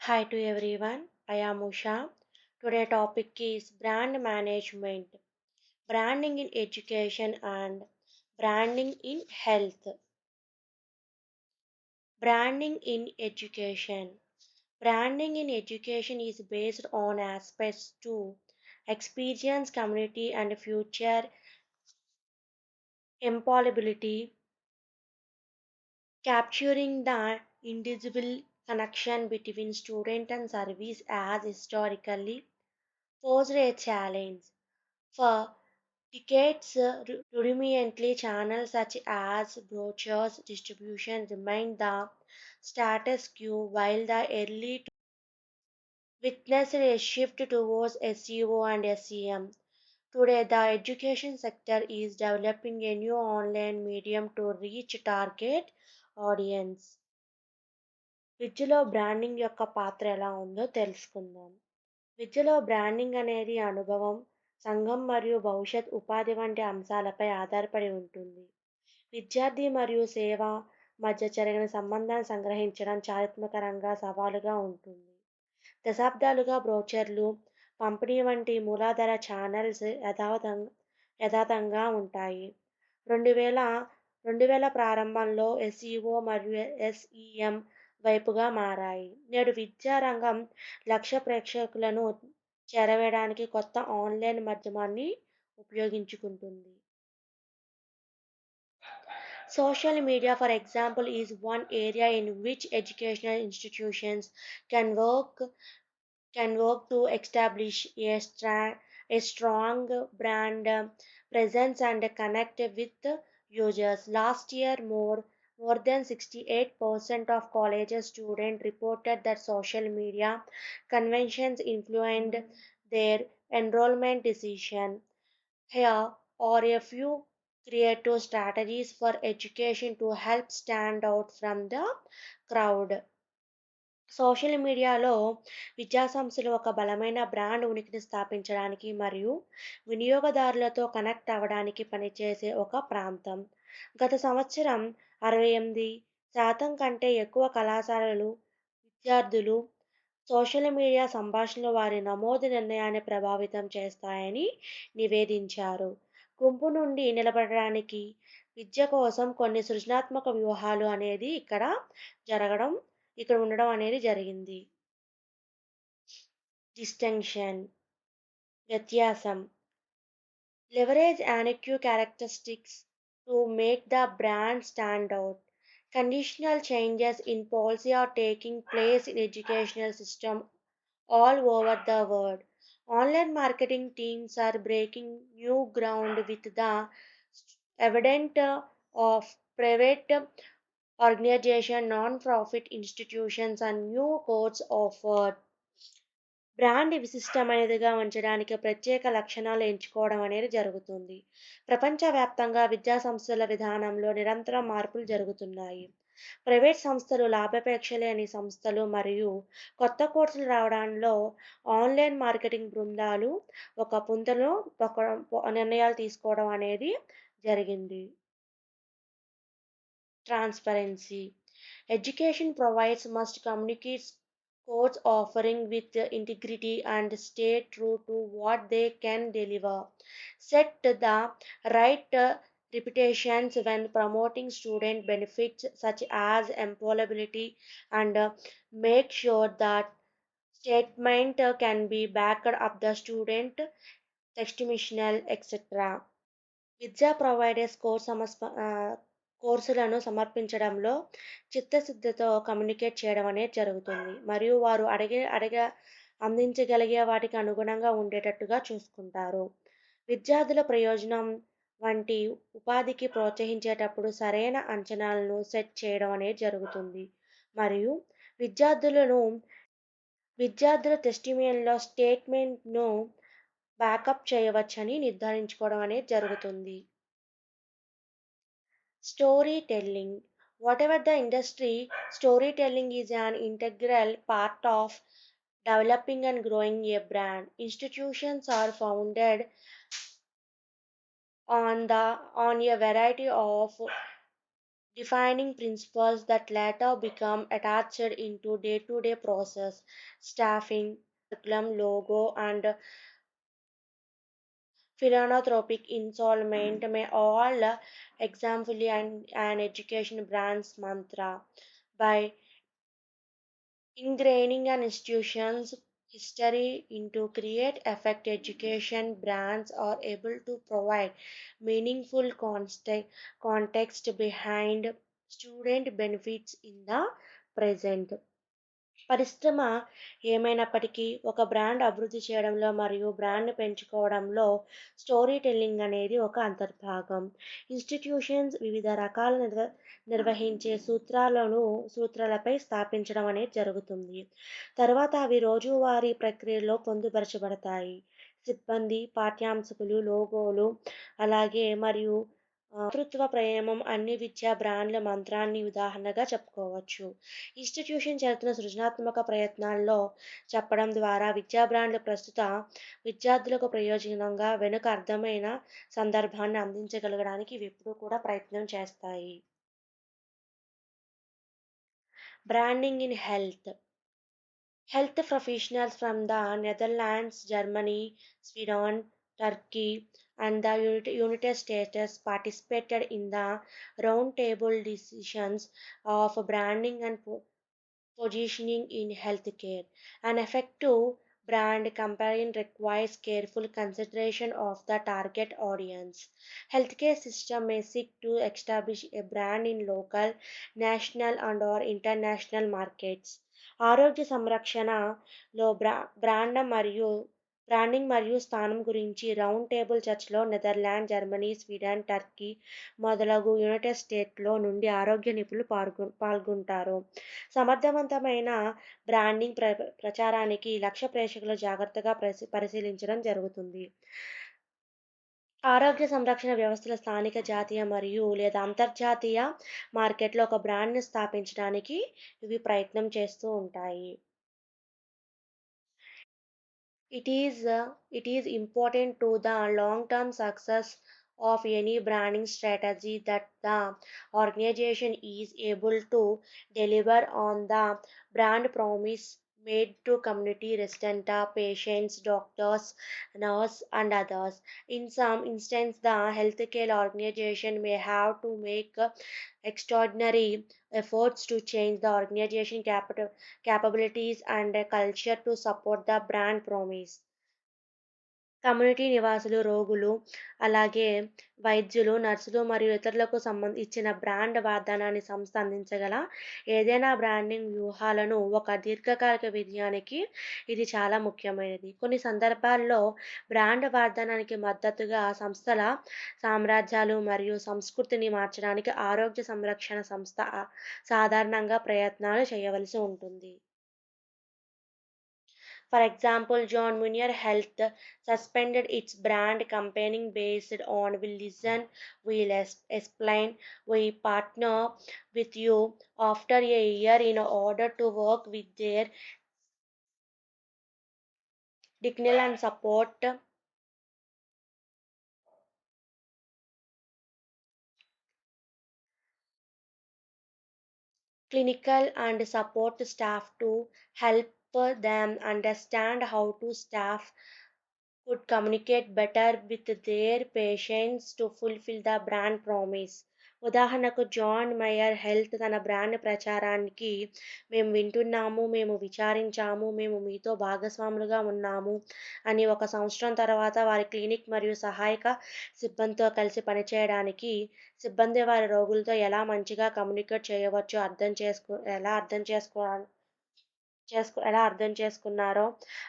Hi to everyone. I am Usha. Today topic is brand management, branding in education and branding in health. Branding in education. Branding in education is based on aspects to experience, community and future employability, capturing the indivisible connection between student and service as historically posed a challenge. For decades, rudimentary channels such as brochures distribution remained the status quo, while the early witnessed a shift towards SEO and SEM. Today, the education sector is developing a new online medium to reach target audience. విద్యలో branding యొక్క పాత్ర ఎలా ఉందో తెలుసుకుందాం. విద్యలో branding అనేది అనుభవం, సంఘం మరియు భవిష్యత్ ఉపాధి వంటి అంశాలపై ఆధారపడి ఉంటుంది. విద్యార్థి మరియు సేవ మధ్య జరిగిన సంబంధాన్ని సంగ్రహించడం చారిత్రాత్మకంగా సవాలుగా ఉంటుంది. దశాబ్దాలుగా బ్రోచర్లు, పంపిణీ వంటి మూలాధార ఛానల్స్ యథాతంగా ఉంటాయి. 2000 2000 ప్రారంభంలో ఎస్ఈఓ మరియు ఎస్ఈఎం వైపుగా మారాయి. నేడు విద్యా రంగం లక్ష్య ప్రేక్షకులను చేరవేయడానికి కొత్త ఆన్లైన్ మాధ్యమాన్ని ఉపయోగించుకుంటుంది. Social media, for example, is one area in which educational institutions can work can work to establish a strong brand presence and connect with users. Last year, more than 68% of college students reported that social media conventions influenced their enrollment decision. Here are a few creative strategies for education to help stand out from the crowd. Social మీడియాలో విద్యాసంస్థలు ఒక బలమైన brand ఉనికిని స్థాపించడానికి మరియు వినియోగదారులతో connect అవ్వడానికి పనిచేసే ఒక ప్రాంతం. గత సంవత్సరం 68% కంటే ఎక్కువ కళాశాలలు విద్యార్థులు సోషల్ మీడియా సంభాషణలు వారి నమోదు నిర్ణయాన్ని ప్రభావితం చేస్తాయని నివేదించారు. గుంపు నుండి నిలబడడానికి విద్య కోసం కొన్ని సృజనాత్మక వ్యూహాలు అనేది జరగడం ఇక్కడ ఉండడం అనేది జరిగింది. డిస్టింక్షన్ వ్యత్యాసం leverage unique characteristics to make the brand stand out. Conditional changes in policy are taking place in educational system all over the world. Online marketing teams are breaking new ground with the evident of private organization, non-profit institutions, and new codes offered. Brand విశిష్టమైనదిగా ఉంచడానికి ప్రత్యేక లక్షణాలు ఎంచుకోవడం అనేది జరుగుతుంది. ప్రపంచవ్యాప్తంగా విద్యాసంస్థల విధానంలో నిరంతరం మార్పులు జరుగుతున్నాయి. ప్రైవేట్ సంస్థలు, లాభాపేక్ష లేని సంస్థలు మరియు కొత్త కోర్సులు రావడంలో ఆన్లైన్ మార్కెటింగ్ బృందాలు ఒక పుంతలో నిర్ణయాలు తీసుకోవడం అనేది జరిగింది. Transparency. Education provides must communicate course offering with integrity and stay true to what they can deliver. Set the right reputations when promoting student benefits such as employability and make sure that statement can be backed up the student testimonial etc. విద్యా providers కోర్సులను సమర్పించడంలో చిత్తశుద్ధితో communicate చేయడం అనేది జరుగుతుంది మరియు వారు అందించగలిగే వాటికి అనుగుణంగా ఉండేటట్టుగా చూసుకుంటారు. విద్యార్థుల ప్రయోజనం వంటి ఉపాధికి ప్రోత్సహించేటప్పుడు సరైన అంచనాలను సెట్ చేయడం అనేది జరుగుతుంది మరియు విద్యార్థులను విద్యార్థుల టెస్టిమోనియల్లో స్టేట్మెంట్ను బ్యాకప్ చేయవచ్చని నిర్ధారించుకోవడం అనేది జరుగుతుంది. Storytelling. Whatever the industry, storytelling is an integral part of developing and growing a brand. Institutions are founded on a variety of defining principles that later become attached into day-to-day process, staffing, curriculum, logo, and philanthropic involvement may all exemplify an education brand's mantra. By ingraining an institution's history into create effect education brands are able to provide meaningful context behind student benefits in the present. పరిశ్రమ ఏమైనప్పటికీ ఒక brand అభివృద్ధి చేయడంలో మరియు బ్రాండ్‌ని పెంచుకోవడంలో story telling అనేది ఒక అంతర్భాగం. ఇన్‌స్టిట్యూషన్స్ వివిధ రకాల నిర్వహించే సూత్రాలపై స్థాపించడం అనేది జరుగుతుంది. తర్వాత అవి రోజువారీ ప్రక్రియలో పొందుపరచబడతాయి. సిబ్బంది, పాఠ్యాంశకులు, లోగోలు అలాగే మరియు మాతృత్వ ప్రేమం అన్ని విద్యా బ్రాండ్ల మంత్రాన్ని ఉదాహరణగా చెప్పుకోవచ్చు. ఇన్‌స్టిట్యూషన్ చేస్తున్న సృజనాత్మక ప్రయత్నాల్లో చెప్పడం ద్వారా విద్యా బ్రాండ్‌లు ప్రస్తుత విద్యార్థులకు ప్రయోజనంగా వెనుక అర్థమైన సందర్భాన్ని అందించగలగడానికి ఇవెప్పుడూ కూడా ప్రయత్నం చేస్తాయి. Branding in health. Health professionals from the Netherlands, Germany, Sweden, Turkey, and the United States participated in the roundtable decisions of branding and positioning in healthcare. An effective brand campaign requires careful consideration of the target audience. Healthcare system may seek to establish a brand in local, national, and or international markets. ఆరోగ్య సంరక్షణలో branding మరియు స్థానం గురించి round table చర్చలో Netherland, Germany, Sweden, Turkey మొదలగు United స్టేట్స్లో నుండి ఆరోగ్య నిపుణులు పాల్గొంటారు. సమర్థవంతమైన బ్రాండింగ్ ప్రచారానికి లక్ష్య ప్రేక్షకులు జాగ్రత్తగా పరిశీలించడం జరుగుతుంది. ఆరోగ్య సంరక్షణ వ్యవస్థల స్థానిక, జాతీయ మరియు లేదా అంతర్జాతీయ మార్కెట్లో ఒక బ్రాండ్‌ని స్థాపించడానికి ఇవి ప్రయత్నం చేస్తూ ఉంటాయి. It is important to the long-term success of any branding strategy that the organization is able to deliver on the brand promise made to community residents, patients, doctors, nurses, and others. In some instances, the healthcare organization may have to make extraordinary efforts to change the organization capabilities and a culture to support the brand promise. Community నివాసులు, రోగులు, అలాగే వైద్యులు, నర్సులు మరియు ఇతరులకు ఇచ్చిన brand వాగ్దానాన్ని సంస్థ అందించగల ఏదైనా బ్రాండింగ్ వ్యూహాలను ఒక దీర్ఘకాలిక విజయానికి ఇది చాలా ముఖ్యమైనది. కొన్ని సందర్భాల్లో బ్రాండ్ వాగ్దానానికి మద్దతుగా సంస్థల సామ్రాజ్యాలు మరియు సంస్కృతిని మార్చడానికి ఆరోగ్య సంరక్షణ సంస్థ సాధారణంగా ప్రయత్నాలు చేయవలసి ఉంటుంది. For example, John Muir Health suspended its brand campaigning based on "We listen, we'll explain, we partner with you" after a year in order to work with their dignal and support clinical and support staff to help them understand how to staff could communicate better with their patients to fulfill the brand promise. ఉదాహరణకు John మయర్ health తన brand ప్రచారానికి మేము వింటున్నాము, మేము విచారించాము, మేము మీతో భాగస్వాములుగా ఉన్నాము అని 1 సంవత్సరం తర్వాత వారి క్లినిక్ మరియు సహాయక సిబ్బందితో కలిసి పనిచేయడానికి సిబ్బంది వారి రోగులతో మంచిగా కమ్యూనికేట్ చేయవచ్చో ఎలా అర్థం చేసుకున్నారో,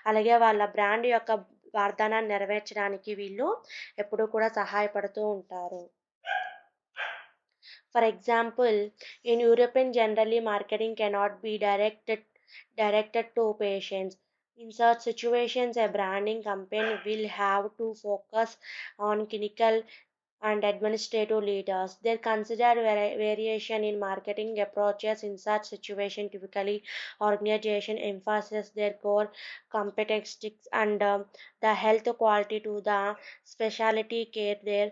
అలాగే వాళ్ళ బ్రాండ్ యొక్క వాగ్దానాన్ని నెరవేర్చడానికి వీళ్ళు ఎప్పుడూ కూడా సహాయపడుతూ ఉంటారు. For example, in European generally marketing cannot be directed to patients. In such situations, a branding campaign will have to focus on clinical and administrative leaders. There considered variation in marketing approaches in such situation. Typically, organization emphasizes their core competencies and the health quality to the specialty care. Their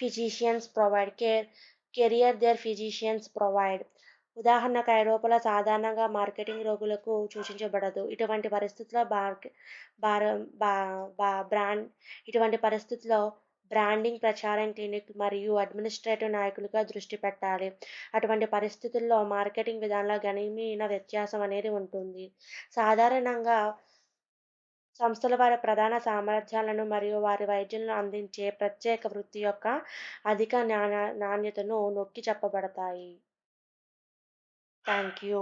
physicians provide care career their physicians provide. ఉదాహరణకు ఐరోపాలో సాధారణంగా marketing రోగులకు సూచించబడదు. బార బా బా brand ఇటువంటి పరిస్థితుల్లో branding, ప్రచారం, clinic మరియు అడ్మినిస్ట్రేటివ్ నాయకులుగా దృష్టి పెట్టాలి. అటువంటి పరిస్థితుల్లో మార్కెటింగ్ విధానంలో గణనీయమైన వ్యత్యాసం అనేది ఉంటుంది. సాధారణంగా సంస్థలు వారి ప్రధాన సామర్థ్యాలను మరియు వారి వైద్యులను అందించే ప్రత్యేక వృత్తి యొక్క అధిక నాణ్యతను నొక్కి చెప్పబడతాయి. Thank you.